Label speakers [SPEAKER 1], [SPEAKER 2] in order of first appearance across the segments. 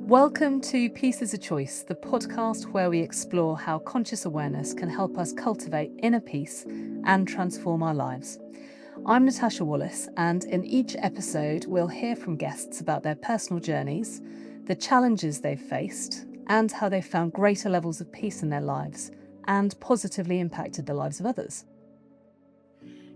[SPEAKER 1] Welcome to Peace is a Choice, the podcast where we explore how conscious awareness can help us cultivate inner peace and transform our lives. I'm Natasha Wallace, and in each episode, we'll hear from guests about their personal journeys, the challenges they've faced, and how they've found greater levels of peace in their lives and positively impacted the lives of others.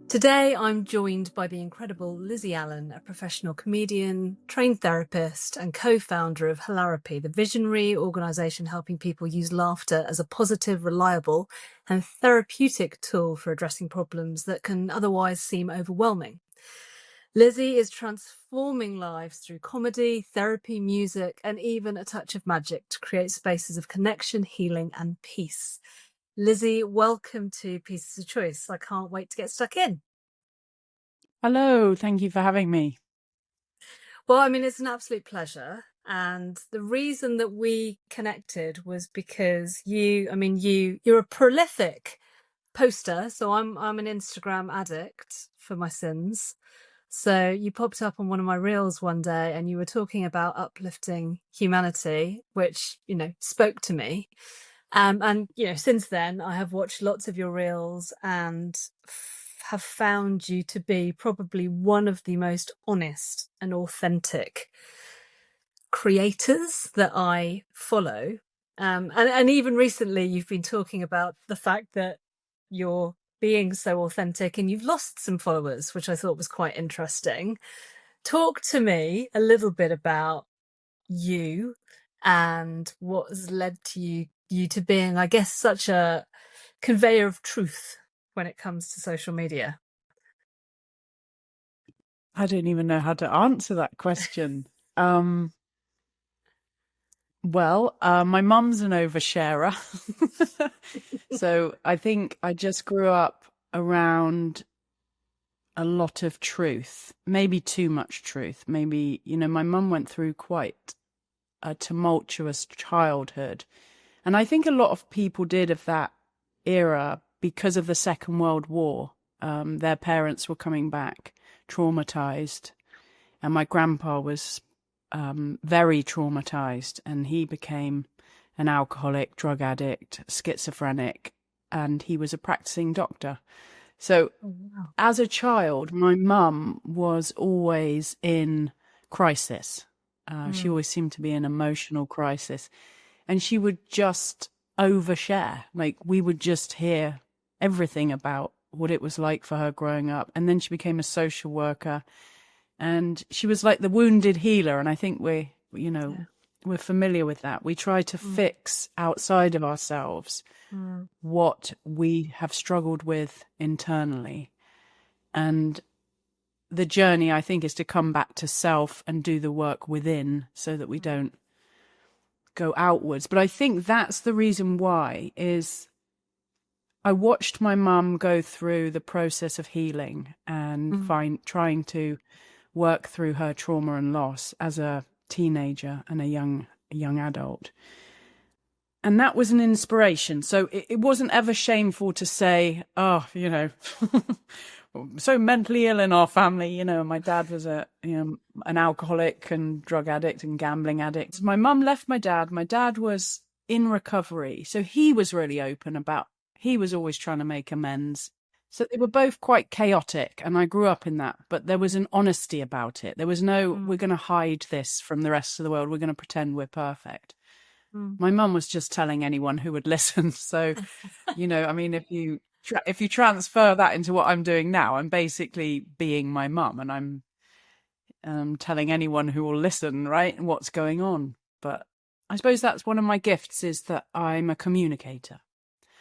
[SPEAKER 1] Today, I'm joined by the incredible Lizzie Allan, a professional comedian, trained therapist, and co-founder of Hilarapy, the visionary organisation helping people use laughter as a positive, reliable, and therapeutic tool for addressing problems that can otherwise seem overwhelming. Lizzie is transforming lives through comedy, therapy, music, and even a touch of magic to create spaces of connection, healing, and peace. Lizzie, welcome to Peace is a Choice. I can't wait to get stuck in.
[SPEAKER 2] Hello, thank you for having me.
[SPEAKER 1] Well, I mean, it's an absolute pleasure. And the reason that we connected was because you're a prolific poster. So I'm an Instagram addict for my sins. So you popped up on one of my reels one day and you were talking about uplifting humanity, which, spoke to me. Since then I have watched lots of your reels and have found you to be probably one of the most honest and authentic creators that I follow. And even recently you've been talking about the fact that you're being so authentic and you've lost some followers, which I thought was quite interesting. Talk to me a little bit about you and what has led to you to being, I guess, such a conveyor of truth when it comes to social media.
[SPEAKER 2] I don't even know how to answer that question. My mum's an oversharer. So I think I just grew up around a lot of truth, maybe too much truth. Maybe, my mum went through quite a tumultuous childhood. And I think a lot of people did of that era because of the Second World War. Their parents were coming back traumatized, and my grandpa was very traumatized, and he became an alcoholic, drug addict, schizophrenic, and he was a practicing doctor. So as a child, my mum was always in crisis. She always seemed to be in emotional crisis, and she would just overshare. Like, we would just hear everything about what it was like for her growing up. And then she became a social worker, and she was like the wounded healer. And I think we're familiar with that. We try to fix outside of ourselves what we have struggled with internally. And the journey, I think, is to come back to self and do the work within so that we don't go outwards. But I think that's the reason why is I watched my mum go through the process of healing and trying to work through her trauma and loss as a teenager and a young adult. And that was an inspiration. So it wasn't ever shameful to say, so mentally ill in our family. My dad was an alcoholic and drug addict and gambling addict. My mum left my dad. My dad was in recovery. So he was really open about, he was always trying to make amends. So they were both quite chaotic, and I grew up in that, but there was an honesty about it. There was no, we're going to hide this from the rest of the world. We're going to pretend we're perfect. My mum was just telling anyone who would listen. So, if you transfer that into what I'm doing now, I'm basically being my mum, and I'm telling anyone who will listen, right, what's going on. But I suppose that's one of my gifts, is that I'm a communicator.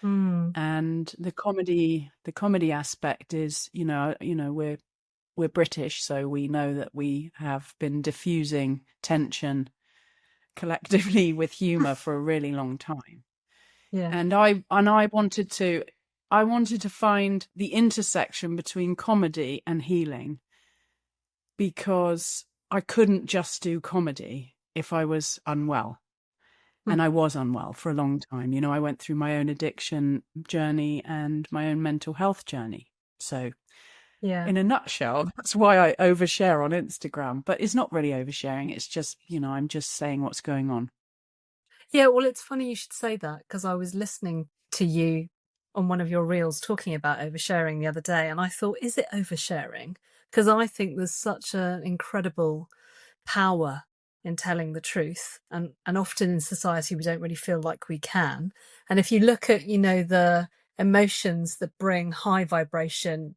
[SPEAKER 2] And the comedy aspect is, we're British, so we know that we have been diffusing tension collectively with humor for a really long time. Yeah. And I wanted to find the intersection between comedy and healing, because I couldn't just do comedy if I was unwell. And I was unwell for a long time. I went through my own addiction journey and my own mental health journey. So
[SPEAKER 1] Yeah.
[SPEAKER 2] in a nutshell. That's why I overshare on Instagram. But it's not really oversharing. It's just, I'm just saying what's going on.
[SPEAKER 1] Yeah, well, it's funny you should say that because I was listening to you on one of your reels talking about oversharing the other day, and I thought, is it oversharing? Because I think there's such an incredible power in telling the truth, and often in society we don't really feel like we can. And if you look at, the emotions that bring high vibration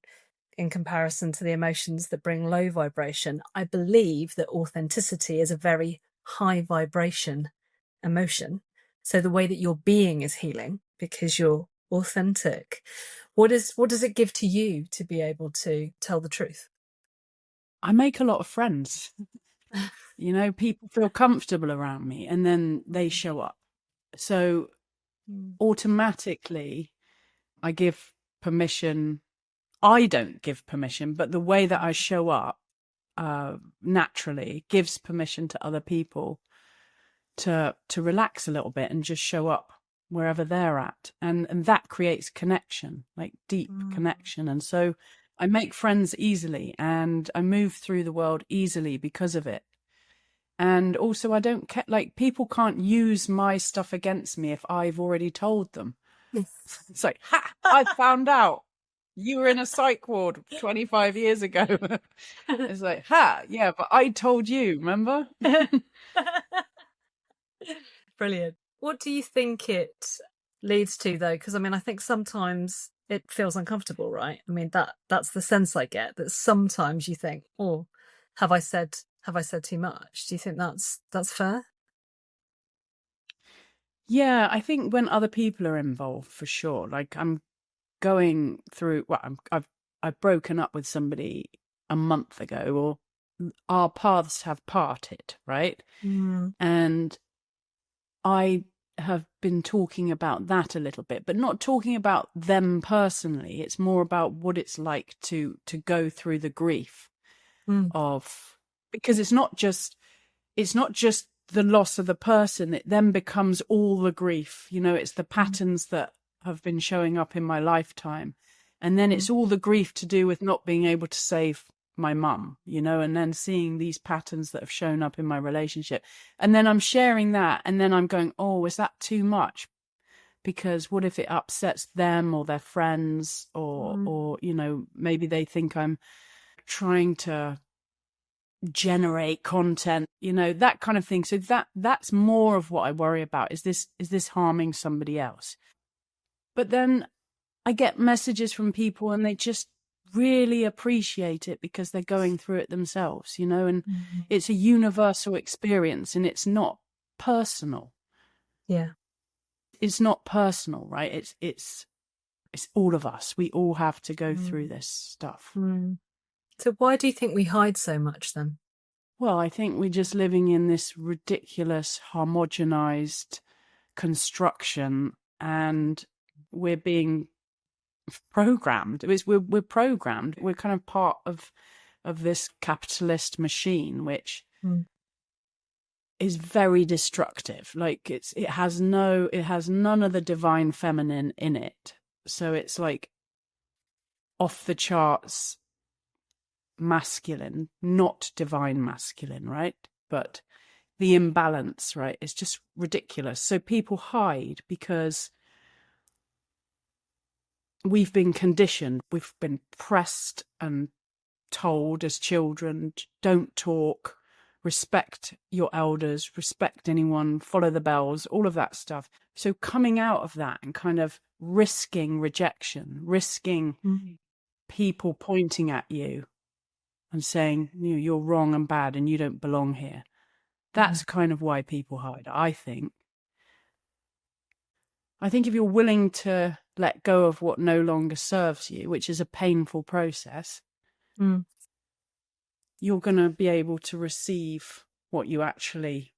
[SPEAKER 1] in comparison to the emotions that bring low vibration, I believe that authenticity is a very high vibration emotion. So the way that your being is healing because you're authentic. What does it give to you to be able to tell the truth?
[SPEAKER 2] I make a lot of friends. People feel comfortable around me and then they show up. So automatically, I give permission. I don't give permission, but the way that I show up naturally gives permission to other people to relax a little bit and just show up wherever they're at. And that creates connection, like deep connection. And so I make friends easily and I move through the world easily because of it. And also I don't care, like people can't use my stuff against me if I've already told them. It's like, ha, I found out you were in a psych ward 25 years ago. It's like, ha, yeah, but I told you, remember?
[SPEAKER 1] Brilliant. What do you think it leads to, though? Because I think sometimes it feels uncomfortable, right? That's the sense I get, that sometimes you think, oh, have I said too much? Do you think that's fair?
[SPEAKER 2] Yeah, I think when other people are involved, for sure. Like I'm going through, I've broken up with somebody a month ago, or our paths have parted, right? And I have been talking about that a little bit, but not talking about them personally. It's more about what it's like to go through the grief of, because it's not just the loss of the person. It then becomes all the grief. It's the patterns that have been showing up in my lifetime. And then it's all the grief to do with not being able to save my mum, and then seeing these patterns that have shown up in my relationship. And then I'm sharing that. And then I'm going, oh, is that too much? Because what if it upsets them or their friends or maybe they think I'm trying to generate content, that kind of thing. So that's more of what I worry about. Is this harming somebody else? But then I get messages from people and they just really appreciate it because they're going through it themselves, and it's a universal experience and it's not personal.
[SPEAKER 1] Yeah.
[SPEAKER 2] It's not personal, right? It's all of us. We all have to go through this stuff.
[SPEAKER 1] So why do you think we hide so much then?
[SPEAKER 2] Well, I think we're just living in this ridiculous, homogenized construction, and we're being programmed. We're programmed. We're kind of part of this capitalist machine, which is very destructive. Like it has none of the divine feminine in it. So it's like off the charts masculine, not divine masculine, right? But the imbalance, right, is just ridiculous. So people hide because we've been conditioned, we've been pressed and told as children, don't talk, respect your elders, respect anyone, follow the bells, all of that stuff. So coming out of that and kind of risking rejection, risking people pointing at you and saying, you're wrong and bad and you don't belong here. That's kind of why people hide, I think. I think if you're willing to let go of what no longer serves you, which is a painful process, you're going to be able to receive what you actually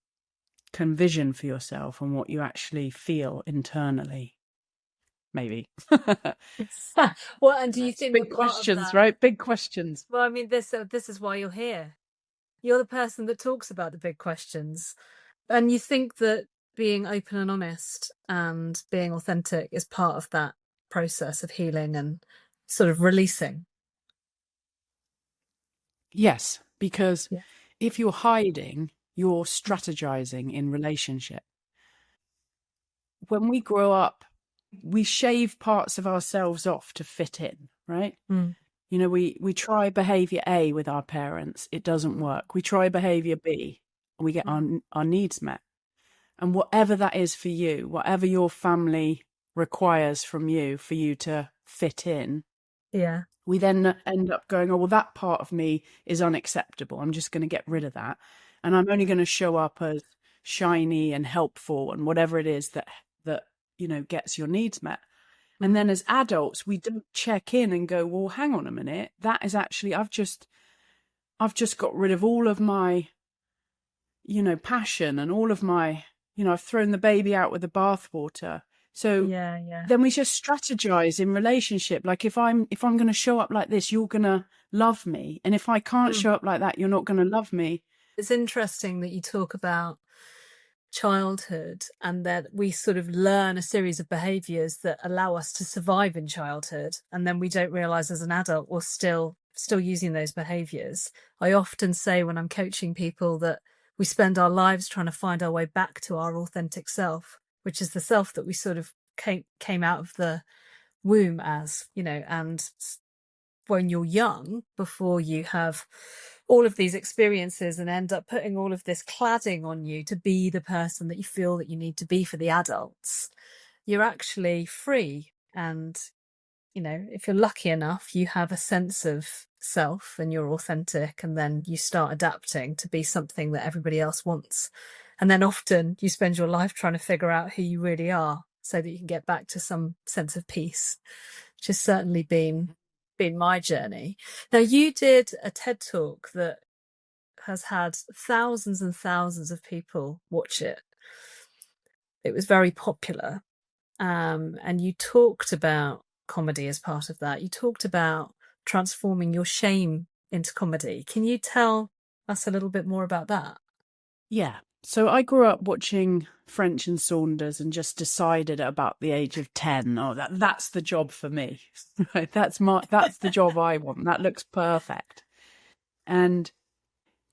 [SPEAKER 2] can vision for yourself and what you actually feel internally. Maybe.
[SPEAKER 1] Well, and do you think
[SPEAKER 2] big questions, right? Big questions.
[SPEAKER 1] Well, this is why you're here. You're the person that talks about the big questions. And you think that being open and honest and being authentic is part of that process of healing and sort of releasing?
[SPEAKER 2] Yes, because
[SPEAKER 1] Yeah.
[SPEAKER 2] if you're hiding, you're strategizing in relationship. When we grow up, we shave parts of ourselves off to fit in, right?
[SPEAKER 1] Mm.
[SPEAKER 2] You know, we try behavior A with our parents, it doesn't work. We try behavior B, and we get our needs met. And whatever that is for you, whatever your family requires from you for you to fit in,
[SPEAKER 1] Yeah.
[SPEAKER 2] we then end up going, oh, well, that part of me is unacceptable. I'm just going to get rid of that. And I'm only going to show up as shiny and helpful and whatever it is that gets your needs met. And then as adults, we don't check in and go, well, hang on a minute. That is actually, I've just got rid of all of my, passion and all of my, I've thrown the baby out with the bathwater. So then we just strategize in relationship. Like if I'm going to show up like this, you're going to love me. And if I can't show up like that, you're not going to love me.
[SPEAKER 1] It's interesting that you talk about childhood and that we sort of learn a series of behaviors that allow us to survive in childhood, and then we don't realize as an adult we're still using those behaviors. I often say when I'm coaching people that we spend our lives trying to find our way back to our authentic self, which is the self that we sort of came out of the womb as, and when you're young, before you have all of these experiences and end up putting all of this cladding on you to be the person that you feel that you need to be for the adults, you're actually free. And, if you're lucky enough, you have a sense of self and you're authentic, and then you start adapting to be something that everybody else wants. And then often you spend your life trying to figure out who you really are so that you can get back to some sense of peace, which has certainly been my journey. Now, you did a TED Talk that has had thousands and thousands of people watch it. It was very popular. And you talked about comedy as part of that. You talked about transforming your shame into comedy. Can you tell us a little bit more about that?
[SPEAKER 2] Yeah. So I grew up watching French and Saunders and just decided at about the age of 10, that's the job for me. That's the job I want. That looks perfect. And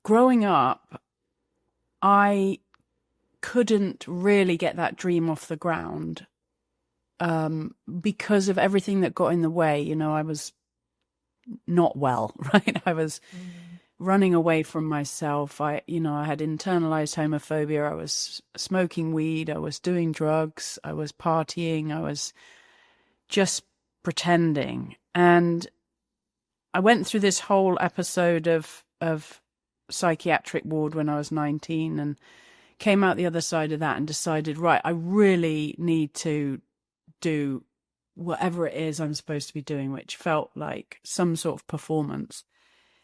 [SPEAKER 2] growing up, I couldn't really get that dream off the ground because of everything that got in the way. I was not well, right? I was running away from myself. I had internalized homophobia. I was smoking weed. I was doing drugs. I was partying. I was just pretending. And I went through this whole episode of psychiatric ward when I was 19 and came out the other side of that and decided, right, I really need to do whatever it is I'm supposed to be doing, which felt like some sort of performance.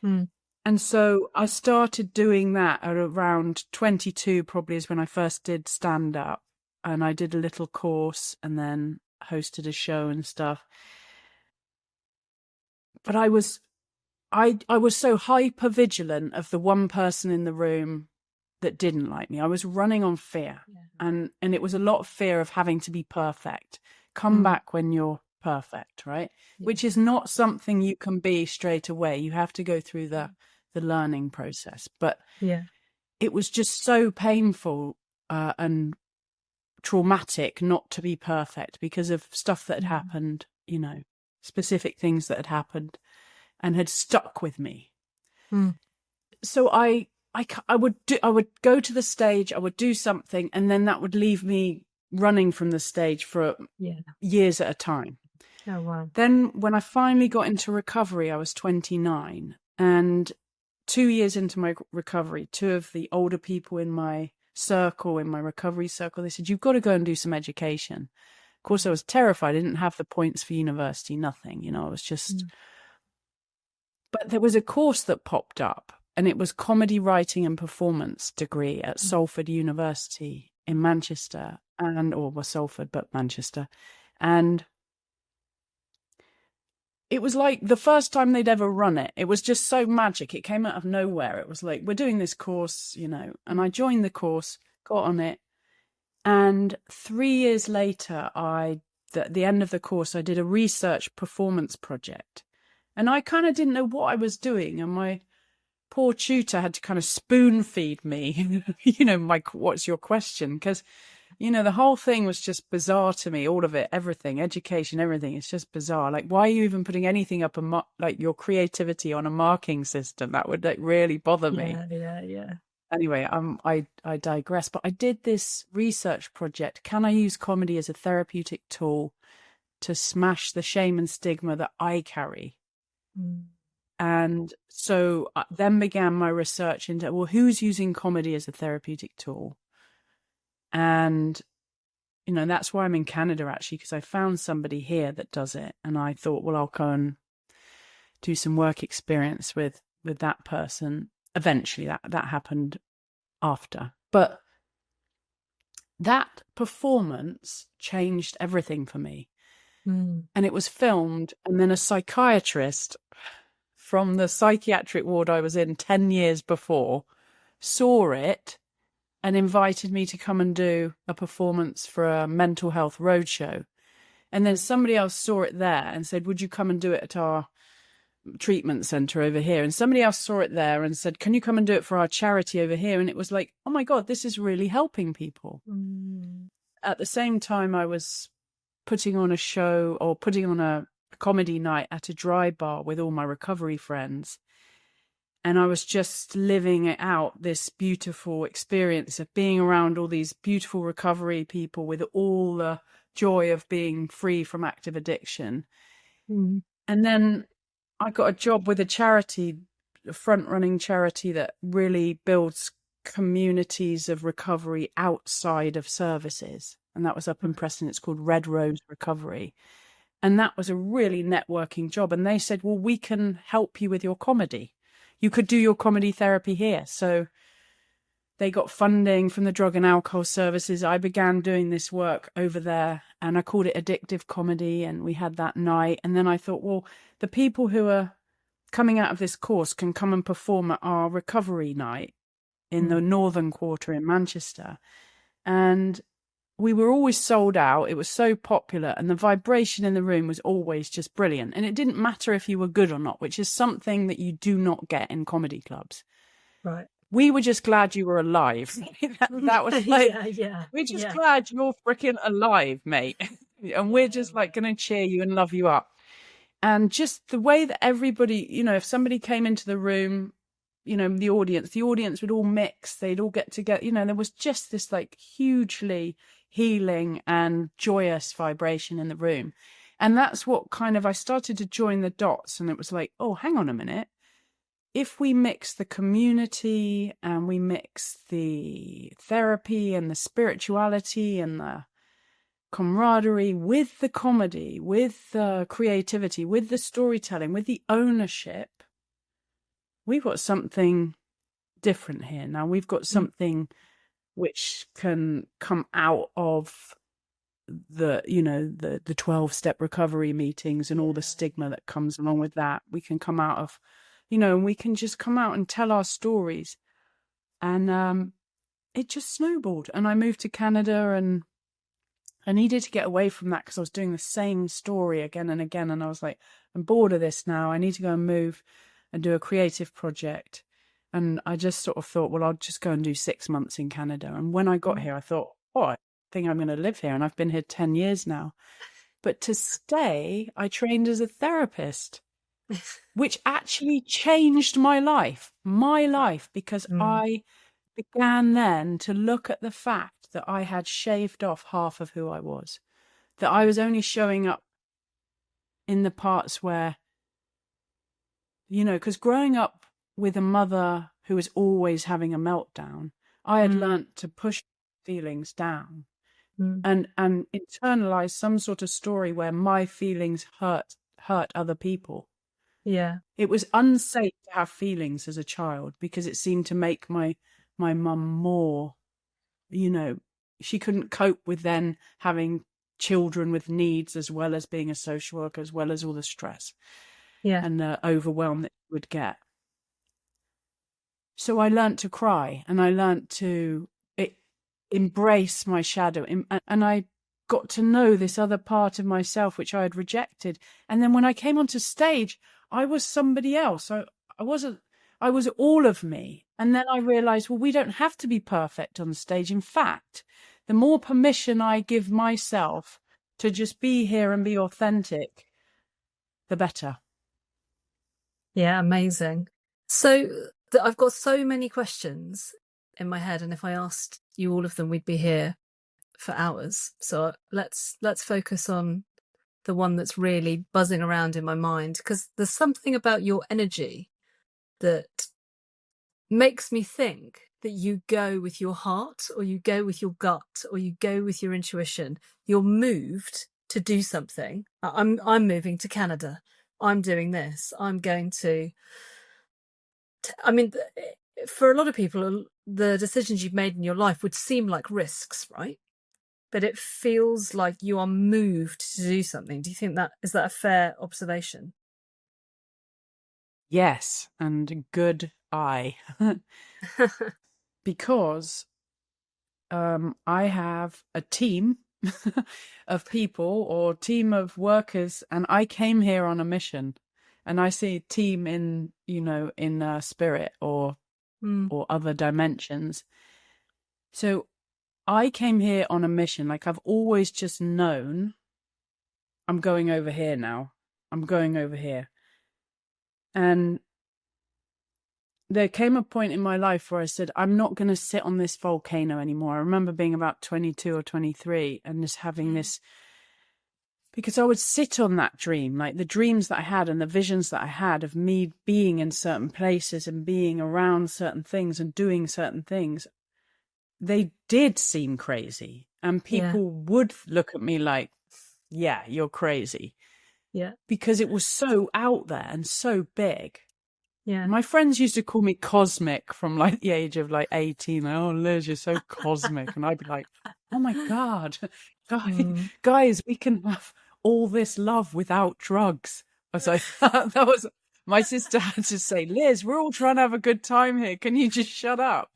[SPEAKER 2] And so I started doing that at around 22, probably is when I first did stand up. And I did a little course and then hosted a show and stuff. But I was so hyper vigilant of the one person in the room that didn't like me. I was running on fear. And it was a lot of fear of having to be perfect. Come back when you're perfect, right? Which is not something you can be straight away. You have to go through the learning process. But it was just so painful and traumatic not to be perfect because of stuff that had happened, specific things that had happened and had stuck with me. So I would go to the stage, I would do something, and then that would leave me running from the stage for years at a time.
[SPEAKER 1] Oh, wow.
[SPEAKER 2] Then when I finally got into recovery, I was 29, and 2 years into my recovery, two of the older people in my recovery circle, they said, you've got to go and do some education. Of course, I was terrified. I didn't have the points for university, nothing, I was just... But there was a course that popped up, and it was comedy writing and performance degree at Salford University in Manchester, Salford, but Manchester. And it was like the first time they'd ever run it. It was just so magic. It came out of nowhere. It was like, we're doing this course, and I joined the course, got on it. And 3 years later, at the end of the course, I did a research performance project. And I kind of didn't know what I was doing. And my poor tutor had to kind of spoon feed me, you know, what's your question? Because, you know, the whole thing was just bizarre to me, all of it, everything, education, everything. It's just bizarre. Like, why are you even putting anything up, like your creativity on a marking system? That would like really bother me.
[SPEAKER 1] Yeah.
[SPEAKER 2] Anyway, I digress, but I did this research project. Can I use comedy as a therapeutic tool to smash the shame and stigma that I carry? And so then began my research into, well, who's using comedy as a therapeutic tool? And, you know, that's why I'm in Canada, actually, because I found somebody here that does it. And I thought, well, I'll go and do some work experience with that person. Eventually, that happened after. But that performance changed everything for me. And it was filmed, and then a psychiatrist from the psychiatric ward I was in 10 years before saw it and invited me to come and do a performance for a mental health roadshow. And then somebody else saw it there and said, would you come and do it at our treatment centre over here? And somebody else saw it there and said, can you come and do it for our charity over here? And it was like, oh my God, this is really helping people. At the same time, I was putting on a show or putting on a comedy night at a dry bar with all my recovery friends. And I was just living it out, this beautiful experience of being around all these beautiful recovery people with all the joy of being free from active addiction. And then I got a job with a charity, a front-running charity that really builds communities of recovery outside of services. And that was up in Preston. It's called Red Rose Recovery. And that was a really networking job. And they said, well, we can help you with your comedy. You could do your comedy therapy here. So they got funding from the Drug and Alcohol Services. I began doing this work over there, and I called it Addictive Comedy. And we had that night. And then I thought, well, the people who are coming out of this course can come and perform at our recovery night in the Northern Quarter in Manchester. And we were always sold out. It was so popular, and the vibration in the room was always just brilliant. And it didn't matter if you were good or not, which is something that you do not get in comedy clubs.
[SPEAKER 1] Right.
[SPEAKER 2] We were just glad you were alive. that was like, we're just glad you're freaking alive, mate. And we're just like going to cheer you and love you up. And just the way that everybody, you know, if somebody came into the room, you know, the audience would all mix. They'd all get together. You know, there was just this like hugely healing and joyous vibration in the room. And that's what kind of, I started to join the dots, and it was like, oh, hang on a minute. If we mix the community and we mix the therapy and the spirituality and the camaraderie with the comedy, with the creativity, with the storytelling, with the ownership, we've got something different here. Now we've got something which can come out of the, you know, the 12-step recovery meetings and all the stigma that comes along with that. We can come out of, you know, and we can just come out and tell our stories. And it just snowballed. And I moved to Canada, and I needed to get away from that because I was doing the same story again and again. And I was like, I'm bored of this now. I need to go and move and do a creative project. And I just sort of thought, well, I'll just go and do 6 months in Canada. And when I got here, I thought, oh, I think I'm going to live here. And I've been here 10 years now. But to stay, I trained as a therapist, which actually changed my life, because I began then to look at the fact that I had shaved off half of who I was, that I was only showing up in the parts where, you know, because growing up with a mother who was always having a meltdown, I had learnt to push feelings down and internalize some sort of story where my feelings hurt other people.
[SPEAKER 1] Yeah.
[SPEAKER 2] It was unsafe to have feelings as a child because it seemed to make my mum more, you know, she couldn't cope with then having children with needs as well as being a social worker, as well as all the stress and the overwhelm that you would get. So I learnt to cry, and I learnt to embrace my shadow, and I got to know this other part of myself which I had rejected. And then when I came onto stage, I was somebody else. I wasn't I was all of me. And then I realized, well, we don't have to be perfect on stage. In fact, the more permission I give myself to just be here and be authentic, the better.
[SPEAKER 1] Yeah, amazing. So I've got so many questions in my head, and if I asked you all of them, we'd be here for hours. So let's focus on the one that's really buzzing around in my mind, because there's something about your energy that makes me think that you go with your heart, or you go with your gut, or you go with your intuition. You're moved to do something. I'm moving to Canada. I'm doing this. I'm going to I mean, for a lot of people, the decisions you've made in your life would seem like risks, right? But it feels like you are moved to do something. Do you think that is that a fair observation?
[SPEAKER 2] Yes, and good eye. Because I have a team of people or team of workers, and I came here on a mission. And I see team in, in spirit or other dimensions. So I came here on a mission. Like, I've always just known I'm going over here now. I'm going over here. And there came a point in my life where I said, I'm not going to sit on this volcano anymore. I remember being about 22 or 23 and just having this, because I would sit on that dream, like the dreams that I had and the visions that I had of me being in certain places and being around certain things and doing certain things. They did seem crazy, and people would look at me like, yeah, you're crazy.
[SPEAKER 1] Yeah.
[SPEAKER 2] Because it was so out there and so big.
[SPEAKER 1] Yeah.
[SPEAKER 2] My friends used to call me cosmic from like the age of like 18. Like, oh, Liz, you're so cosmic. And I'd be like, oh my God, guys, we can have all this love without drugs. I was like, that was, my sister had to say, Liz, we're all trying to have a good time here. Can you just shut up?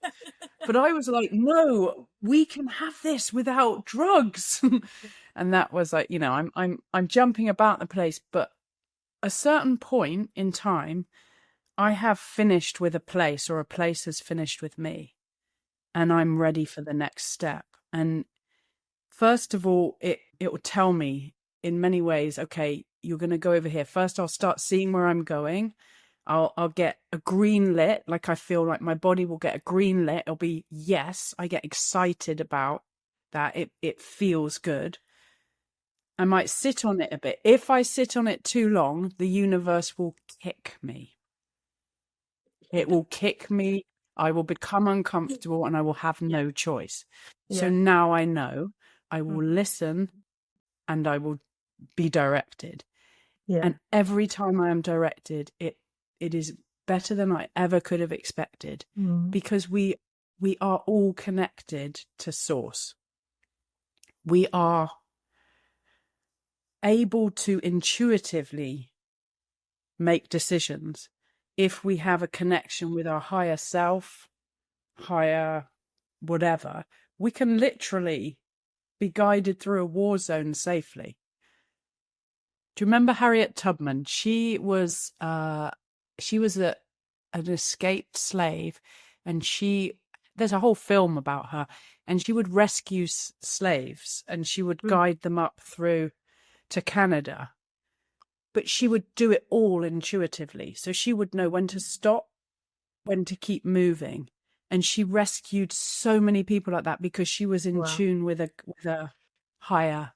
[SPEAKER 2] But I was like, no, we can have this without drugs. And that was like, I'm jumping about the place, but a certain point in time, I have finished with a place, or a place has finished with me, and I'm ready for the next step. And first of all, it will tell me in many ways, okay, you're going to go over here. First, I'll start seeing where I'm going. I'll get a green lit, like I feel like my body will get a green lit. It'll be, yes, I get excited about that. It feels good. I might sit on it a bit. If I sit on it too long, the universe will kick me. It will kick me. I will become uncomfortable and I will have no choice. So now I know I will listen and I will be directed. And every time I am directed, it is better than I ever could have expected, because we are all connected to source. We are able to intuitively make decisions if we have a connection with our higher self, higher whatever. We can literally be guided through a war zone safely. Do you remember Harriet Tubman? She was an escaped slave, and there's a whole film about her, and she would rescue slaves, and she would guide them up through to Canada. But she would do it all intuitively. So she would know when to stop, when to keep moving. And she rescued so many people like that because she was in tune with a higher.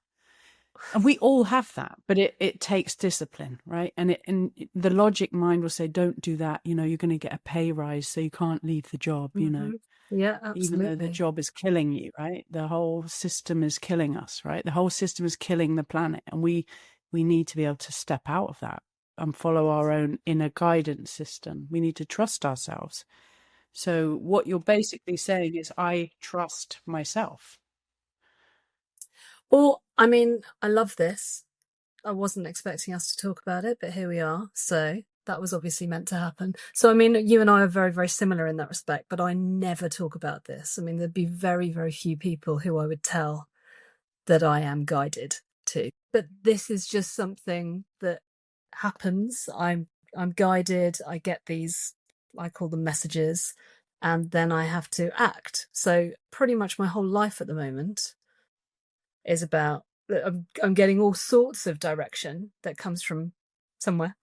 [SPEAKER 2] And we all have that, but it takes discipline, right? And the logic mind will say, don't do that. You're going to get a pay rise, so you can't leave the job,
[SPEAKER 1] Yeah, absolutely.
[SPEAKER 2] Even though the job is killing you, right? The whole system is killing us, right? The whole system is killing the planet. And we need to be able to step out of that and follow our own inner guidance system. We need to trust ourselves. So what you're basically saying is, I trust myself.
[SPEAKER 1] Well, I mean, I love this. I wasn't expecting us to talk about it, but here we are. So that was obviously meant to happen. So, I mean, you and I are very, very similar in that respect, but I never talk about this. I mean, there'd be very, very few people who I would tell that I am guided to. But this is just something that happens. I'm guided. I get these I call them messages, and then I have to act. So pretty much my whole life at the moment is about, I'm getting all sorts of direction that comes from somewhere,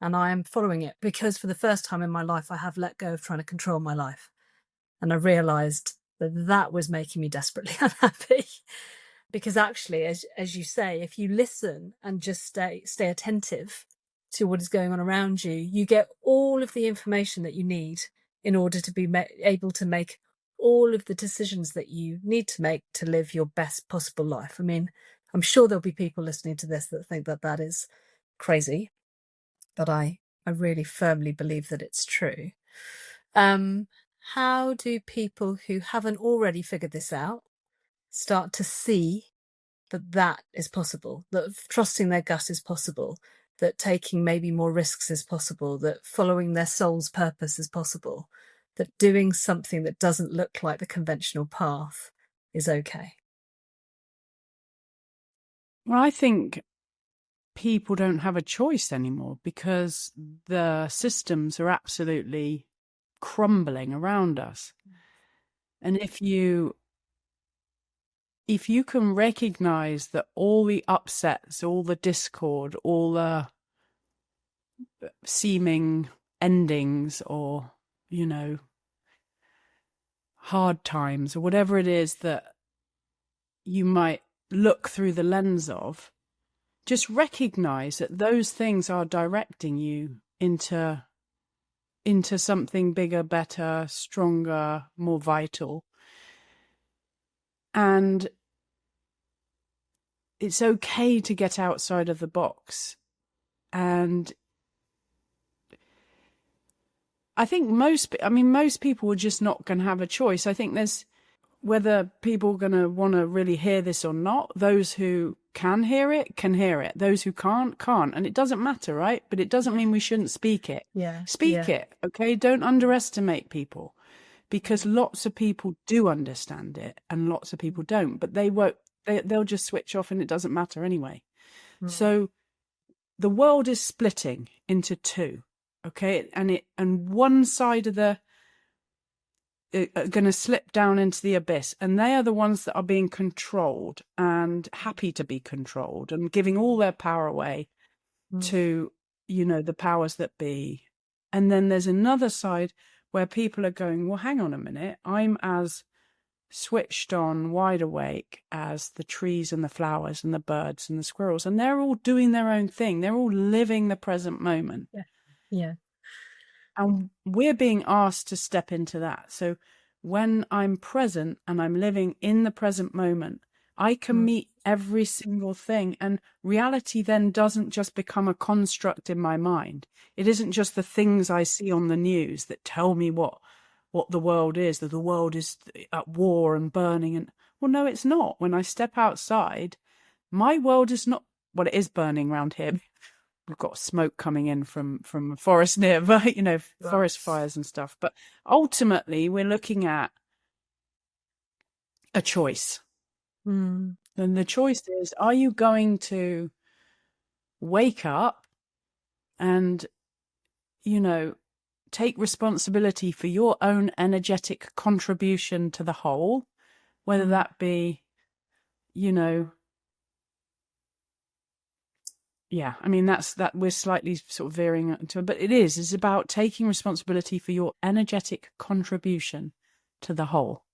[SPEAKER 1] and I am following it, because for the first time in my life I have let go of trying to control my life, and I realized that that was making me desperately unhappy. Because actually, as you say, if you listen and just stay attentive to what is going on around you, you get all of the information that you need in order to be able to make all of the decisions that you need to make to live your best possible life. I mean, I'm sure there'll be people listening to this that think that that is crazy, but I really firmly believe that it's true. How do people who haven't already figured this out start to see that that is possible, that trusting their gut is possible, that taking maybe more risks is possible, that following their soul's purpose is possible, that doing something that doesn't look like the conventional path is okay?
[SPEAKER 2] Well, I think people don't have a choice anymore, because the systems are absolutely crumbling around us. And if you can recognize that all the upsets, all the discord, all the seeming endings, or, hard times, or whatever it is that you might look through the lens of, just recognize that those things are directing you into something bigger, better, stronger, more vital. And it's okay to get outside of the box. And I think most people are just not going to have a choice. I think there's, whether people are going to want to really hear this or not, those who can hear it, can hear it. Those who can't. And it doesn't matter, right? But it doesn't mean we shouldn't speak it.
[SPEAKER 1] Yeah.
[SPEAKER 2] Speak it, okay? Don't underestimate people, because lots of people do understand it and lots of people don't. But they won't. They'll just switch off, and it doesn't matter anyway. So the world is splitting into two, okay? And one side of the are going to slip down into the abyss, and they are the ones that are being controlled and happy to be controlled and giving all their power away to, the powers that be. And then there's another side where people are going, well, hang on a minute, I'm as switched on, wide awake as the trees and the flowers and the birds and the squirrels, and they're all doing their own thing. They're all living the present moment.
[SPEAKER 1] Yeah.
[SPEAKER 2] And we're being asked to step into that. So when I'm present and I'm living in the present moment, I can meet every single thing. And reality then doesn't just become a construct in my mind. It isn't just the things I see on the news that tell me what the world is, that the world is at war and burning. And well, no, it's not. When I step outside, my world is not, well, it is burning around here. We've got smoke coming in from a forest nearby, forest fires and stuff. But ultimately, we're looking at a choice. And the choice is, are you going to wake up and, take responsibility for your own energetic contribution to the whole, whether that be, yeah, I mean, that we're slightly sort of veering into it, but it's about taking responsibility for your energetic contribution to the whole.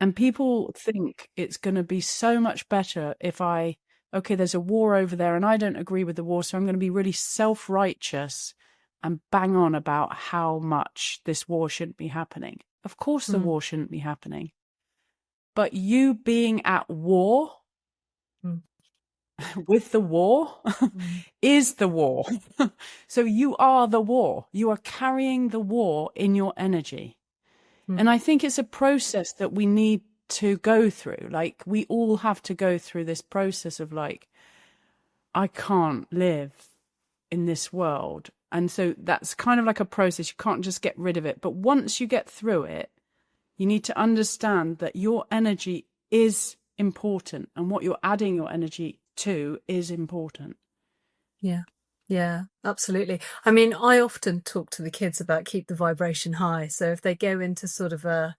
[SPEAKER 2] And people think it's going to be so much better if okay, there's a war over there and I don't agree with the war, so I'm going to be really self-righteous and bang on about how much this war shouldn't be happening. Of course the war shouldn't be happening. But you being at war with the war is the war. So you are the war. You are carrying the war in your energy. And I think it's a process that we need to go through. Like, we all have to go through this process of like, I can't live in this world. And so that's kind of like a process. You can't just get rid of it. But once you get through it, you need to understand that your energy is important, and what you're adding your energy to is important.
[SPEAKER 1] Yeah. Yeah, absolutely. I mean, I often talk to the kids about keep the vibration high. So if they go into sort of a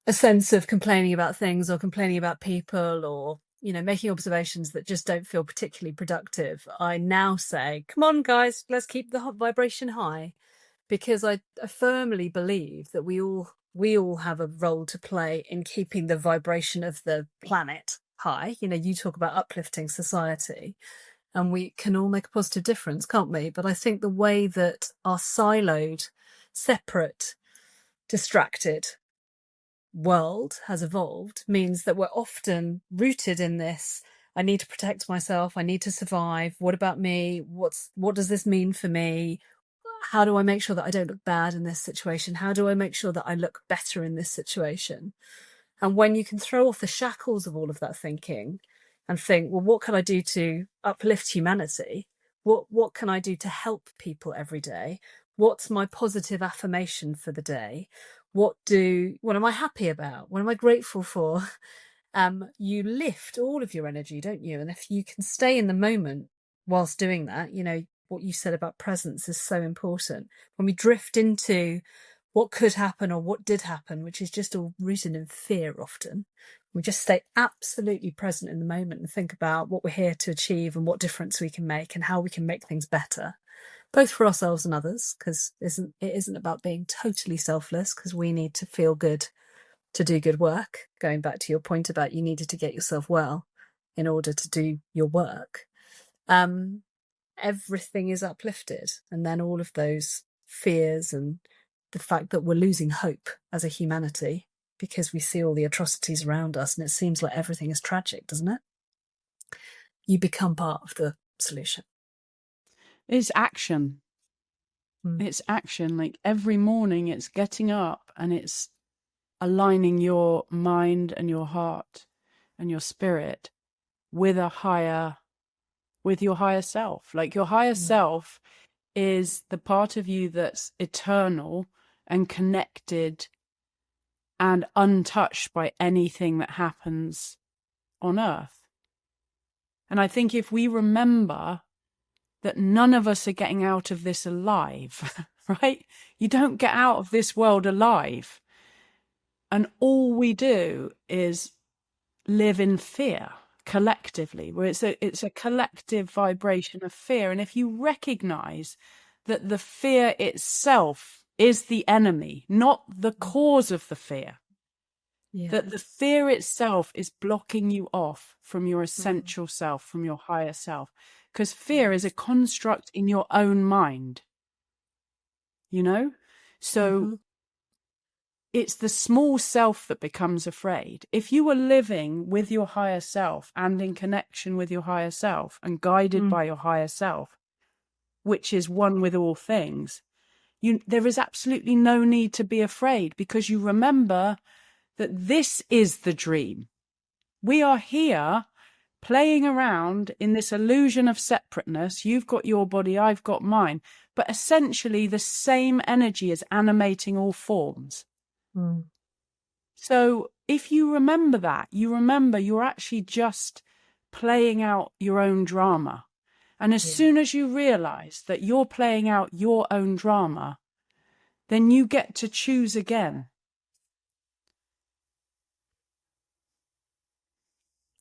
[SPEAKER 1] sense of complaining about things or complaining about people or, making observations that just don't feel particularly productive, I now say, come on, guys, let's keep the vibration high, because I firmly believe that we all have a role to play in keeping the vibration of the planet high. You talk about uplifting society, and we can all make a positive difference, can't we? But I think the way that our siloed, separate, distracted world has evolved means that we're often rooted in this: I need to protect myself, I need to survive, what about me, what does this mean for me, how do I make sure that I don't look bad in this situation, how do I make sure that I look better in this situation? And when you can throw off the shackles of all of that thinking and think, well, what can I do to uplift humanity? What can I do to help people every day? What's my positive affirmation for the day? What am I happy about? What am I grateful for? You lift all of your energy, don't you? And if you can stay in the moment whilst doing that, what you said about presence is so important. When we drift into what could happen or what did happen, which is just all rooted in fear often, we just stay absolutely present in the moment and think about what we're here to achieve and what difference we can make and how we can make things better, both for ourselves and others, because it isn't about being totally selfless, because we need to feel good to do good work. Going back to your point about you needed to get yourself well in order to do your work. Everything is uplifted, and then all of those fears and the fact that we're losing hope as a humanity because we see all the atrocities around us and it seems like everything is tragic, doesn't it? You become part of the solution.
[SPEAKER 2] It's action. It's action. Like every morning it's getting up and it's aligning your mind and your heart and your spirit with your higher self. Like your higher self is the part of you that's eternal and connected and untouched by anything that happens on earth. And I think if we remember that none of us are getting out of this alive, right? You don't get out of this world alive. And all we do is live in fear collectively, where it's a collective vibration of fear. And if you recognize that the fear itself is the enemy, not the cause of the fear, that the fear itself is blocking you off from your essential self, from your higher self, because fear is a construct in your own mind, so it's the small self that becomes afraid. If you were living with your higher self and in connection with your higher self and guided by your higher self, which is one with all things, there is absolutely no need to be afraid, because you remember that this is the dream. We are here playing around in this illusion of separateness. You've got your body, I've got mine, but essentially the same energy is animating all forms. So if you remember that, you remember you're actually just playing out your own drama. And as soon as you realize that you're playing out your own drama, then you get to choose again.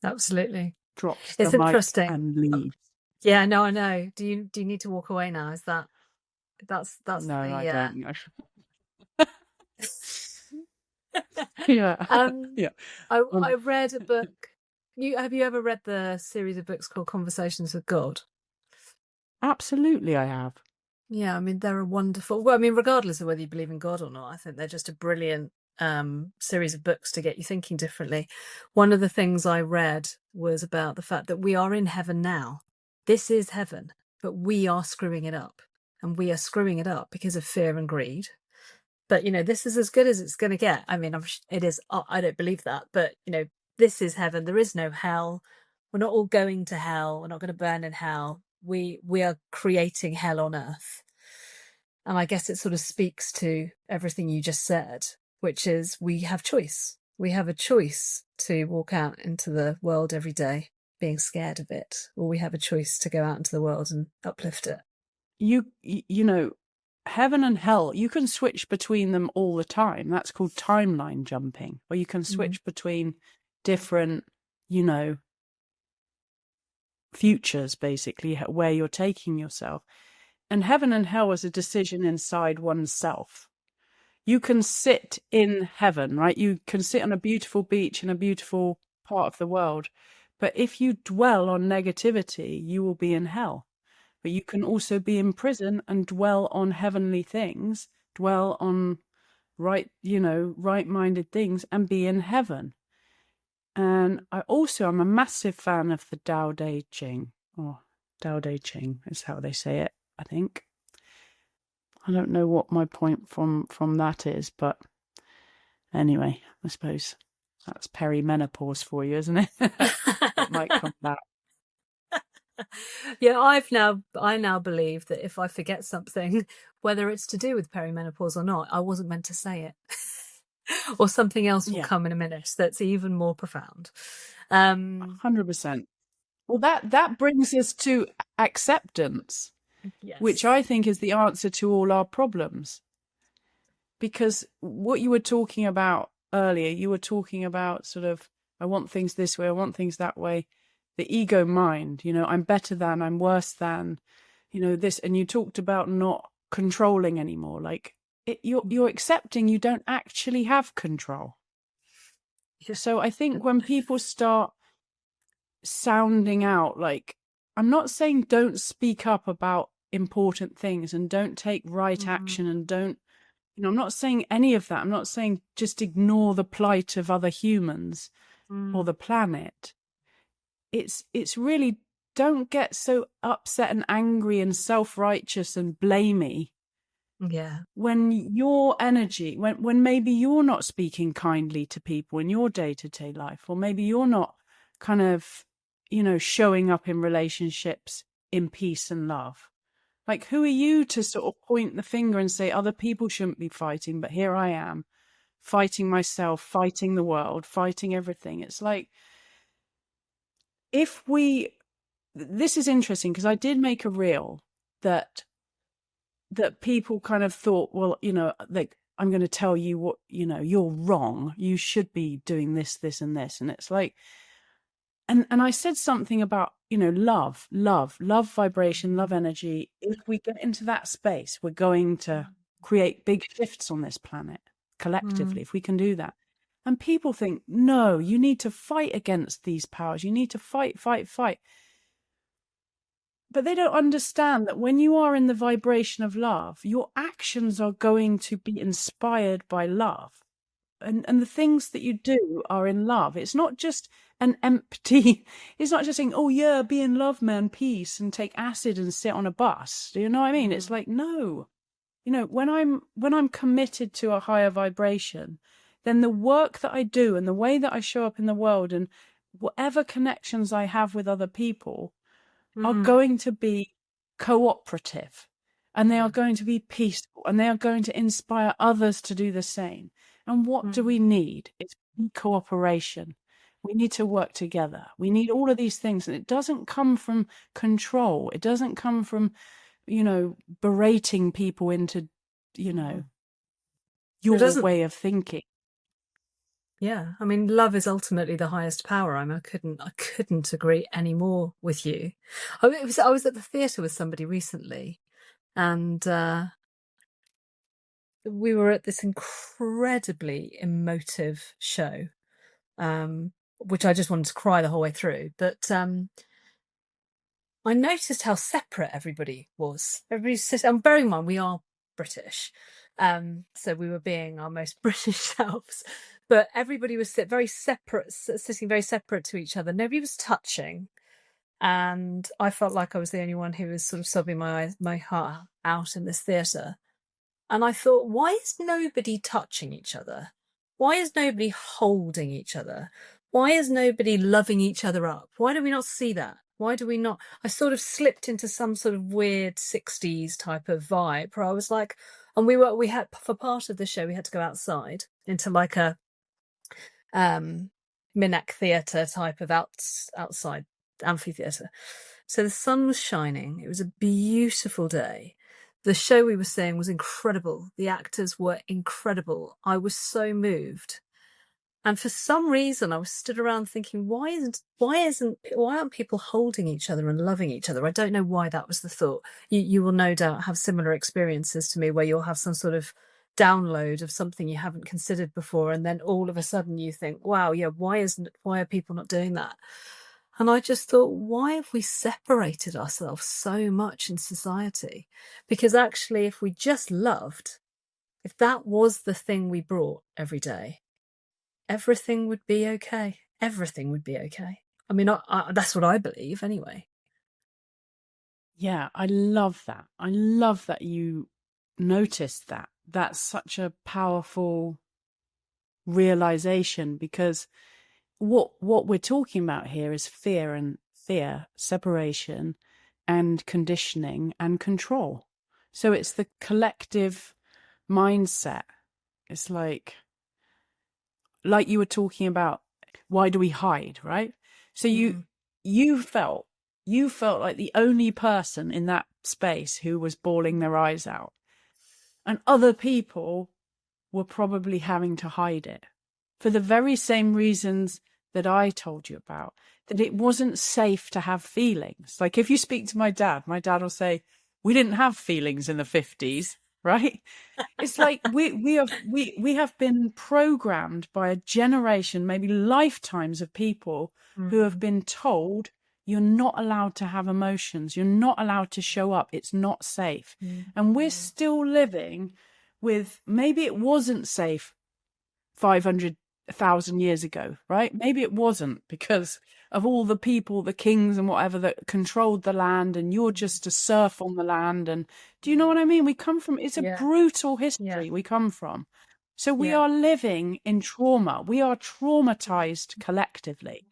[SPEAKER 1] Absolutely.
[SPEAKER 2] Drops
[SPEAKER 1] It's
[SPEAKER 2] the mic
[SPEAKER 1] interesting.
[SPEAKER 2] and leaves.
[SPEAKER 1] Yeah, no, I know. Do you need to walk away now? Is that's
[SPEAKER 2] No, I don't. Yeah.
[SPEAKER 1] I read a book. Have you ever read the series of books called Conversations with God?
[SPEAKER 2] Absolutely, I have.
[SPEAKER 1] Yeah, I mean, they're a wonderful. Well, I mean, regardless of whether you believe in God or not, I think they're just a brilliant series of books to get you thinking differently. One of the things I read was about the fact that we are in heaven now. This is heaven, but we are screwing it up, and we are screwing it up because of fear and greed. But this is as good as it's going to get. I mean, it is. I don't believe that, but this is heaven. There is no hell. We're not all going to hell. We're not going to burn in hell. We are creating hell on earth. And I guess it sort of speaks to everything you just said, which is we have choice. We have a choice to walk out into the world every day being scared of it, or we have a choice to go out into the world and uplift it.
[SPEAKER 2] You know, heaven and hell, you can switch between them all the time. That's called timeline jumping. Or you can switch between different, you know, futures, basically, where you're taking yourself. And heaven and hell is a decision inside oneself. You can sit in heaven, right? You can sit on a beautiful beach in a beautiful part of the world. But if you dwell on negativity, you will be in hell. But you can also be in prison and dwell on heavenly things, dwell on right-minded things, and be in heaven. And I'm a massive fan of the Tao Te Ching, or Tao Te Ching is how they say it, I think. I don't know what my point from that is, but anyway, I suppose that's perimenopause for you, isn't it? It might come back.
[SPEAKER 1] Yeah, I now believe that if I forget something, whether it's to do with perimenopause or not, I wasn't meant to say it. Or something else will come in a minute that's even more profound.
[SPEAKER 2] 100%. Well, that brings us to acceptance, which I think is the answer to all our problems. Because what you were talking about earlier, you were talking about sort of, I want things this way, I want things that way. The ego mind, I'm better than, I'm worse than, this. And you talked about not controlling anymore. Like you're accepting you don't actually have control. So I think when people start sounding out, like, I'm not saying don't speak up about important things and don't take right action and don't, I'm not saying any of that. I'm not saying just ignore the plight of other humans or the planet. It's really, don't get so upset and angry and self-righteous and blamey.
[SPEAKER 1] Yeah.
[SPEAKER 2] When your energy, when maybe you're not speaking kindly to people in your day-to-day life, or maybe you're not kind of, showing up in relationships in peace and love. Like, who are you to sort of point the finger and say other people shouldn't be fighting, but here I am, fighting myself, fighting the world, fighting everything. It's like, this is interesting because I did make a reel that people kind of thought, well, like, I'm going to tell you what, you're wrong. You should be doing this, this, and this. And it's like, and I said something about, love vibration, love energy. If we get into that space, we're going to create big shifts on this planet collectively, if we can do that. And people think, no, you need to fight against these powers. You need to fight. But they don't understand that when you are in the vibration of love, your actions are going to be inspired by love. And the things that you do are in love. It's not just an empty, it's not just saying, oh yeah, be in love, man, peace, and take acid and sit on a bus. Do you know what I mean? It's like, no. When I'm committed to a higher vibration, then the work that I do and the way that I show up in the world and whatever connections I have with other people are going to be cooperative, and they are going to be peaceful, and they are going to inspire others to do the same. And what do we need? It's cooperation. We need to work together. We need all of these things. And it doesn't come from control. It doesn't come from, berating people into, your way of thinking.
[SPEAKER 1] Yeah, I mean, love is ultimately the highest power. I couldn't agree any more with you. I was at the theatre with somebody recently, and we were at this incredibly emotive show, which I just wanted to cry the whole way through. But I noticed how separate everybody was. And bearing in mind, we are British, so we were being our most British selves. But everybody was sitting very separate to each other. Nobody was touching, and I felt like I was the only one who was sort of sobbing my heart out in this theatre. And I thought, why is nobody touching each other? Why is nobody holding each other? Why is nobody loving each other up? Why do we not see that? Why do we not? I sort of slipped into some sort of weird 60s type of vibe where I was like, and we had, for part of the show, we had to go outside into like a Minack theatre type of outside amphitheatre. So the sun was shining. It was a beautiful day. The show we were seeing was incredible. The actors were incredible. I was so moved. And for some reason, I was stood around thinking, why aren't people holding each other and loving each other? I don't know why that was the thought. You will no doubt have similar experiences to me where you'll have some sort of download of something you haven't considered before, and then all of a sudden you think, wow, yeah, why are people not doing that? And I just thought, why have we separated ourselves so much in society? Because actually, if we just loved, if that was the thing we brought every day, everything would be okay. Everything would be okay. I mean, that's what I believe anyway.
[SPEAKER 2] Yeah, I love that. I love that you noticed that. That's such a powerful realization, because what we're talking about here is fear, separation, and conditioning and control. So it's the collective mindset. It's like you were talking about, why do we hide, right? So you felt like the only person in that space who was bawling their eyes out, and other people were probably having to hide it for the very same reasons that I told you about, that it wasn't safe to have feelings. Like, if you speak to my dad will say, we didn't have feelings in the 50s, right? It's like we have been programmed by a generation, maybe lifetimes of people who have been told, you're not allowed to have emotions, you're not allowed to show up, it's not safe. And we're still living with, maybe it wasn't safe 500,000 years ago, right? Maybe it wasn't, because of all the people, the kings and whatever, that controlled the land, and you're just a serf on the land. And do you know what I mean? We come from, it's a brutal history we come from. So we are living in trauma. We are traumatized collectively.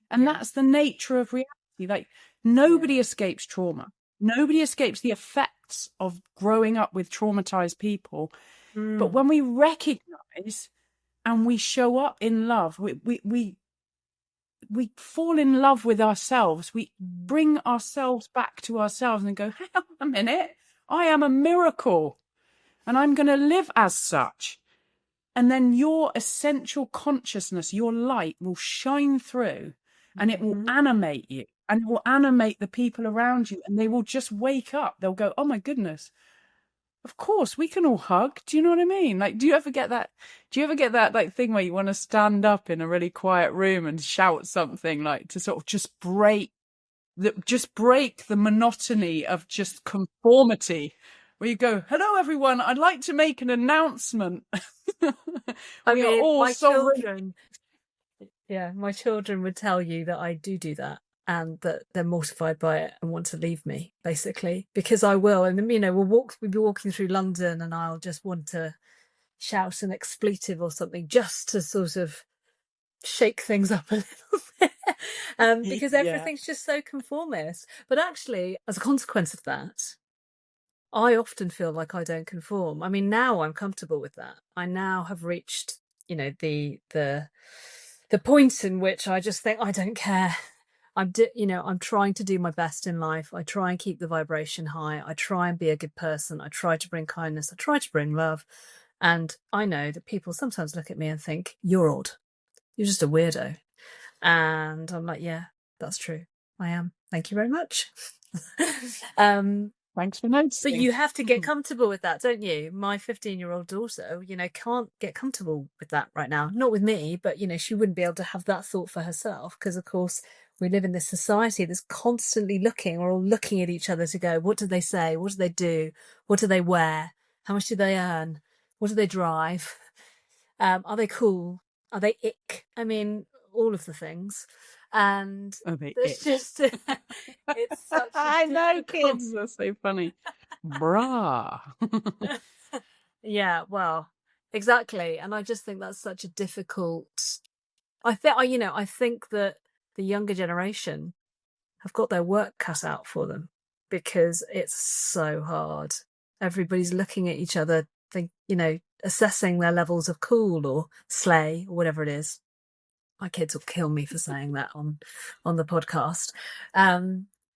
[SPEAKER 2] And that's the nature of reality. Like, nobody escapes trauma. Nobody escapes the effects of growing up with traumatized people. But when we recognize and we show up in love, we fall in love with ourselves. We bring ourselves back to ourselves and go, hang on a minute, I am a miracle and I'm going to live as such. And then your essential consciousness, your light, will shine through, and it will animate you, and it will animate the people around you, and they will just wake up. They'll go, oh my goodness, of course we can all hug. Do you know what I mean? Like, do you ever get that like thing where you want to stand up in a really quiet room and shout something, like, to sort of just break the monotony of just conformity, where you go, hello everyone, I'd like to make an announcement. We are all
[SPEAKER 1] my
[SPEAKER 2] sovereign.
[SPEAKER 1] children, my children would tell you that I do that, and that they're mortified by it and want to leave me, basically, because I will. And then, we'll be walking through London, and I'll just want to shout an expletive or something, just to sort of shake things up a little bit, because everything's just so conformist. But actually, as a consequence of that, I often feel like I don't conform. I mean, now I'm comfortable with that. I now have reached, the point in which I just think, I don't care. I'm trying to do my best in life. I try and keep the vibration high. I try and be a good person. I try to bring kindness. I try to bring love. And I know that people sometimes look at me and think, you're odd. You're just a weirdo. And I'm like, yeah, that's true. I am. Thank you very much.
[SPEAKER 2] Thanks for noticing.
[SPEAKER 1] But you have to get comfortable with that, don't you? My 15-year-old daughter, can't get comfortable with that right now. Not with me, but, she wouldn't be able to have that thought for herself, because, of course, we live in this society that's constantly looking. We're all looking at each other to go, what do they say? What do they do? What do they wear? How much do they earn? What do they drive? Are they cool? Are they ick? I mean, all of the things. And it's just, it's such
[SPEAKER 2] I know, kids are so funny. Brah.
[SPEAKER 1] Yeah, well, exactly. And I just think that's such a difficult, I think that the younger generation have got their work cut out for them, because it's so hard. Everybody's looking at each other, assessing their levels of cool or slay or whatever it is. My kids will kill me for saying that on the podcast.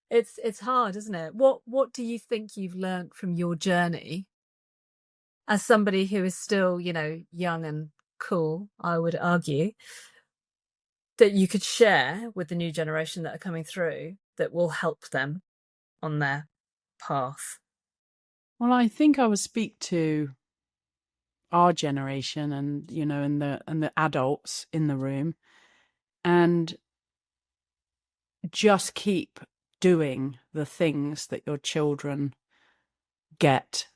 [SPEAKER 1] It's hard, isn't it? What do you think you've learned from your journey as somebody who is still, young and cool, I would argue, that you could share with the new generation that are coming through that will help them on their path?
[SPEAKER 2] Well, I think I would speak to our generation and, and the adults in the room, and just keep doing the things that your children get,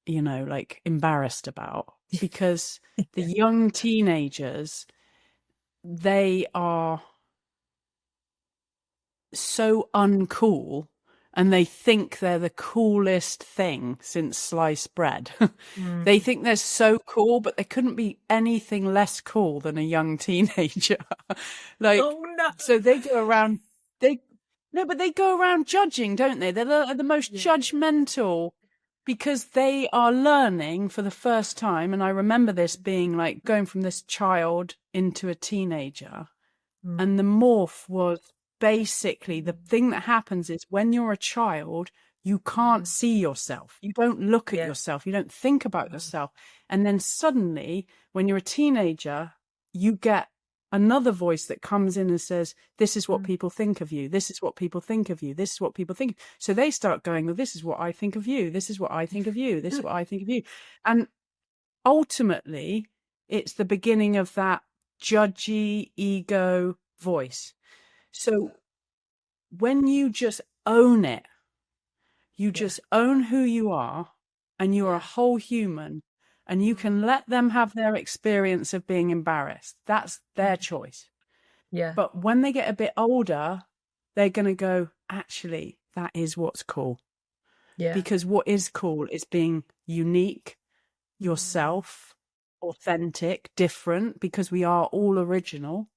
[SPEAKER 2] like embarrassed about, because the young teenagers, they are so uncool, and they think they're the coolest thing since sliced bread. They think they're so cool, but they couldn't be anything less cool than a young teenager. Like,
[SPEAKER 1] Oh no.
[SPEAKER 2] so they go around, but they go around judging, don't they? They're the most judgmental, because they are learning for the first time. And I remember this being like going from this child into a teenager, and the morph was basically, the thing that happens is when you're a child, you can't see yourself. You don't look at yourself. You don't think about yourself. And then suddenly, when you're a teenager, you get another voice that comes in and says, this is what people think of you. This is what people think of you. This is what people think. So they start going, well, this is what I think of you. This is what I think of you. This is what I think of you. And ultimately, it's the beginning of that judgy ego voice. So when you just own it, you just own who you are, and you're a whole human, and you can let them have their experience of being embarrassed. That's their choice.
[SPEAKER 1] Yeah.
[SPEAKER 2] But when they get a bit older, they're going to go, actually, that is what's cool.
[SPEAKER 1] Yeah.
[SPEAKER 2] Because what is cool is being unique, yourself, authentic, different, because we are all original.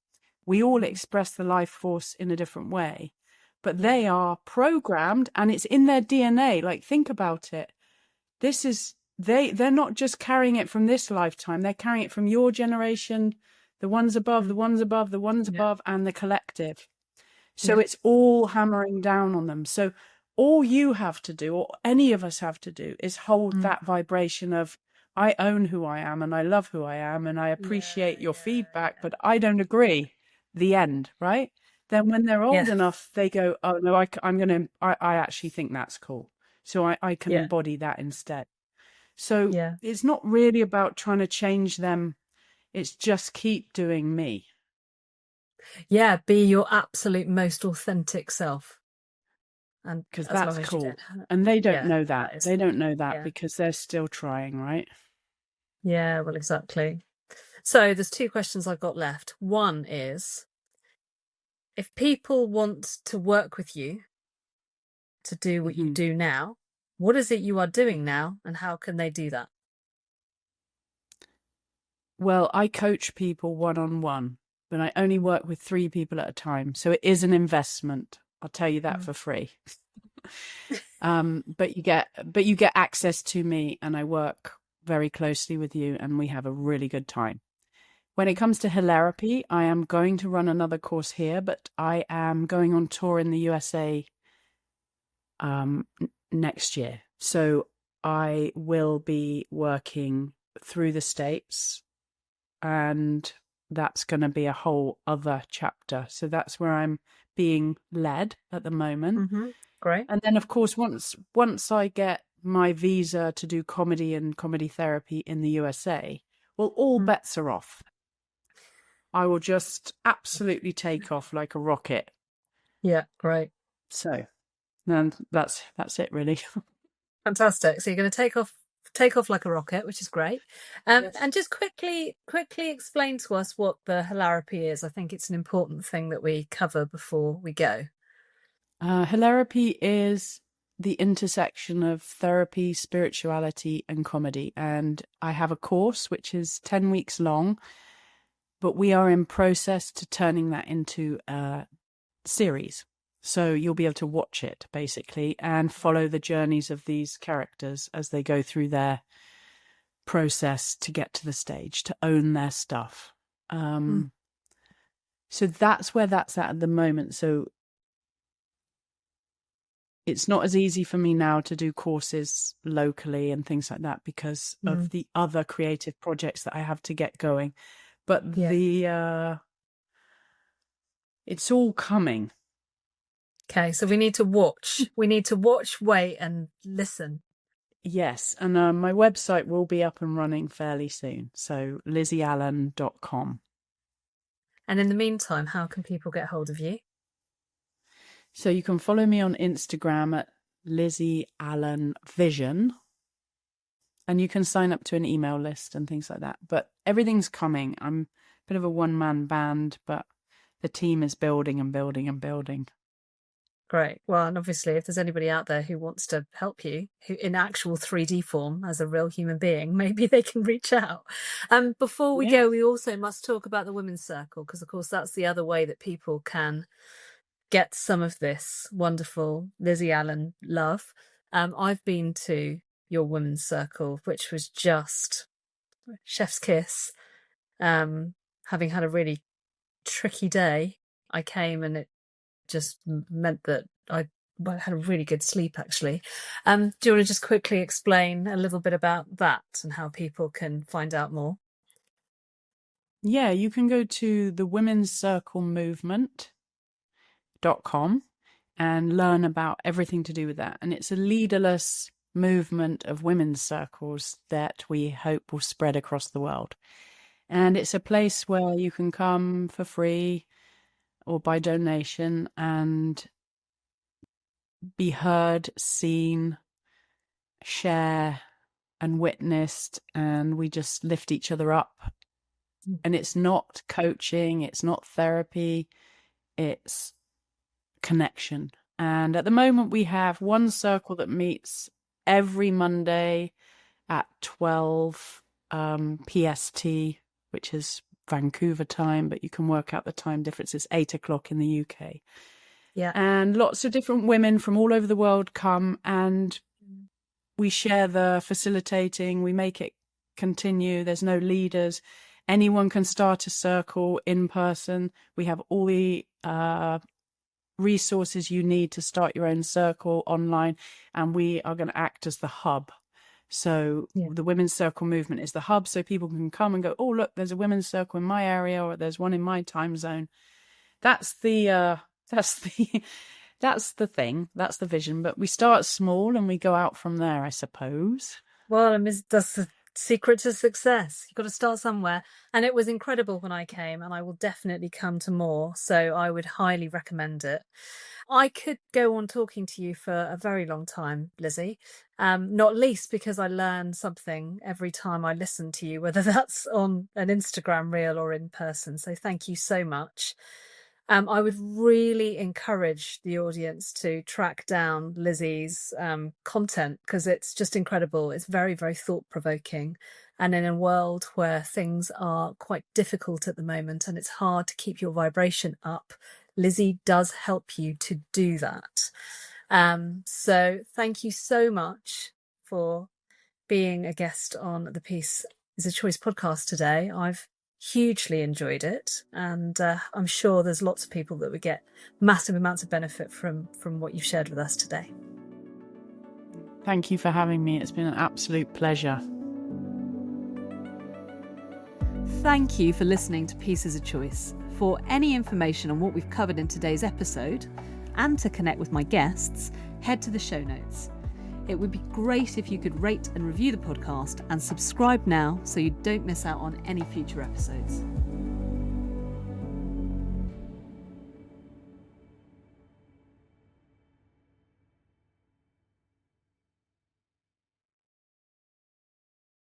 [SPEAKER 2] We all express the life force in a different way, but they are programmed, and it's in their DNA. Like, think about it. This is, they're not just carrying it from this lifetime. They're carrying it from your generation, the ones above, the ones above, the ones above, and the collective. So it's all hammering down on them. So all you have to do, or any of us have to do, is hold that vibration of, I own who I am, and I love who I am, and I appreciate your feedback, but I don't agree. The end, right? Then when they're old enough, they go, oh no, I actually think that's cool. So I can embody that instead. So it's not really about trying to change them. It's just keep doing me. Yeah,
[SPEAKER 1] be your absolute most authentic self. And
[SPEAKER 2] because that's cool. And they don't know that. They don't know that because they're still trying, right?
[SPEAKER 1] Yeah, well, exactly. So there's two questions I've got left. One is, if people want to work with you to do what you do now, what is it you are doing now, and how can they do that?
[SPEAKER 2] Well, I coach people one-on-one, but I only work with 3 people at a time. So it is an investment. I'll tell you that for free. But you get access to me, and I work very closely with you, and we have a really good time. When it comes to hilarity, I am going to run another course here, but I am going on tour in the USA next year. So I will be working through the States, and that's going to be a whole other chapter. So that's where I'm being led at the moment.
[SPEAKER 1] Great.
[SPEAKER 2] And then, of course, once I get my visa to do comedy and comedy therapy in the USA, well, all bets are off. I will just absolutely take off like a rocket.
[SPEAKER 1] Yeah, great.
[SPEAKER 2] So, and that's it, really.
[SPEAKER 1] Fantastic. So you're going to take off like a rocket, which is great.
[SPEAKER 2] Yes.
[SPEAKER 1] And just quickly explain to us what the hilarity is. I think it's an important thing that we cover before we go.
[SPEAKER 2] Hilarity is the intersection of therapy, spirituality, and comedy. And I have a course which is 10 weeks long, but we are in process to turning that into a series. So you'll be able to watch it, basically, and follow the journeys of these characters as they go through their process to get to the stage, to own their stuff. So that's where that's at the moment. So it's not as easy for me now to do courses locally and things like that because of the other creative projects that I have to get going. But it's all coming.
[SPEAKER 1] Okay, so we need to watch. We need to watch, wait, and listen.
[SPEAKER 2] Yes, and my website will be up and running fairly soon. So lizzieallan.com.
[SPEAKER 1] And in the meantime, how can people get hold of you?
[SPEAKER 2] So you can follow me on Instagram at Lizzie Allan Vision. And you can sign up to an email list and things like that. But everything's coming. I'm a bit of a one-man band, but the team is building and building and building.
[SPEAKER 1] Great. Well, and obviously, if there's anybody out there who wants to help you, who in actual 3D form as a real human being, maybe they can reach out. Before we go, we also must talk about the Women's Circle, because, of course, that's the other way that people can get some of this wonderful Lizzie Allan love. I've been to your Women's Circle, which was just chef's kiss. Having had a really tricky day, I came and it just meant that I had a really good sleep, actually. Do you want to just quickly explain a little bit about that and how people can find out more?
[SPEAKER 2] Yeah, you can go to the Women's Circle Movement.com and learn about everything to do with that. And it's a leaderless movement of women's circles that we hope will spread across the world. And it's a place where you can come for free or by donation and be heard, seen, share and witnessed, and we just lift each other up. And it's not coaching, it's not therapy, it's connection. And at the moment we have one circle that meets every Monday at 12 PST, which is Vancouver time, but you can work out the time difference. It's 8 o'clock in the UK.
[SPEAKER 1] Yeah.
[SPEAKER 2] And lots of different women from all over the world come and we share the facilitating, we make it continue. There's no leaders. Anyone can start a circle in person. We have all the resources you need to start your own circle online, and we are going to act as the hub. So the Women's Circle Movement is the hub, so people can come and go, oh, look, there's a women's circle in my area, or there's one in my time zone. That's the thing. That's the vision. But we start small and we go out from there, I suppose.
[SPEAKER 1] Well, that's the secret to success. You've got to start somewhere. And it was incredible when I came, and I will definitely come to more. So I would highly recommend it. I could go on talking to you for a very long time, Lizzie, not least because I learn something every time I listen to you, whether that's on an Instagram reel or in person. So thank you so much. I would really encourage the audience to track down Lizzie's content, because it's just incredible. It's very, very thought-provoking. And in a world where things are quite difficult at the moment and it's hard to keep your vibration up, Lizzie does help you to do that. So thank you so much for being a guest on the Peace is a Choice podcast today. I've hugely enjoyed it, and I'm sure there's lots of people that would get massive amounts of benefit from what you've shared with us today.
[SPEAKER 2] Thank you for having me. It's been an absolute pleasure.
[SPEAKER 1] Thank you for listening to Peace is a Choice. For any information on what we've covered in today's episode, and to connect with my guests, head to the show notes. It would be great if you could rate and review the podcast and subscribe now so you don't miss out on any future episodes.